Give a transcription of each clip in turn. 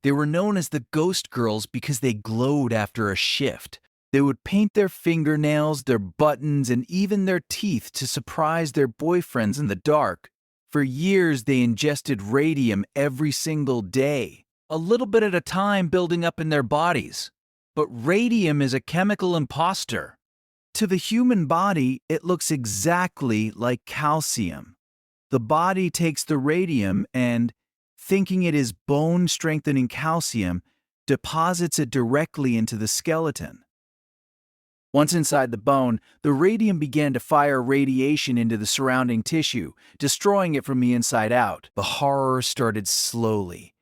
They were known as the Ghost Girls because they glowed after a shift. They would paint their fingernails, their buttons, and even their teeth to surprise their boyfriends in the dark. For years, they ingested radium every single day, a little bit at a time building up in their bodies. But radium is a chemical imposter. To the human body, it looks exactly like calcium. The body takes the radium and, thinking it is bone-strengthening calcium, deposits it directly into the skeleton. Once inside the bone, the radium began to fire radiation into the surrounding tissue, destroying it from the inside out. The horror started slowly.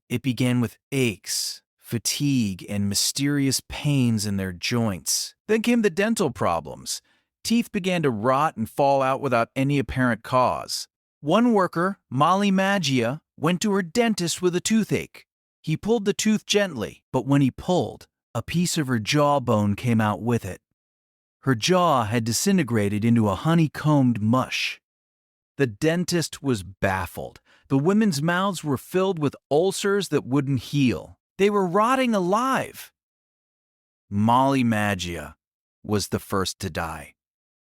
It began with aches, fatigue, and mysterious pains in their joints. Then came the dental problems. Teeth began to rot and fall out without any apparent cause. One worker, Molly Maggia, went to her dentist with a toothache. He pulled the tooth gently, but when he pulled, a piece of her jawbone came out with it. Her jaw had disintegrated into a honeycombed mush. The dentist was baffled. The women's mouths were filled with ulcers that wouldn't heal. They were rotting alive. Molly Maggia was the first to die.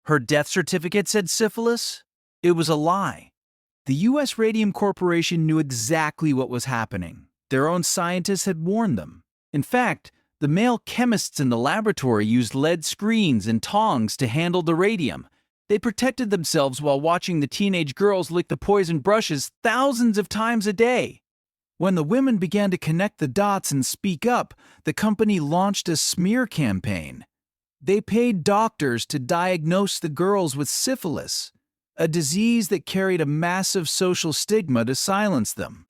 Her death certificate said syphilis. It was a lie. The U.S. Radium Corporation knew exactly what was happening. Their own scientists had warned them. In fact, the male chemists in the laboratory used lead screens and tongs to handle the radium. They protected themselves while watching the teenage girls lick the poison brushes thousands of times a day. When the women began to connect the dots and speak up, the company launched a smear campaign. They paid doctors to diagnose the girls with syphilis, a disease that carried a massive social stigma to silence them.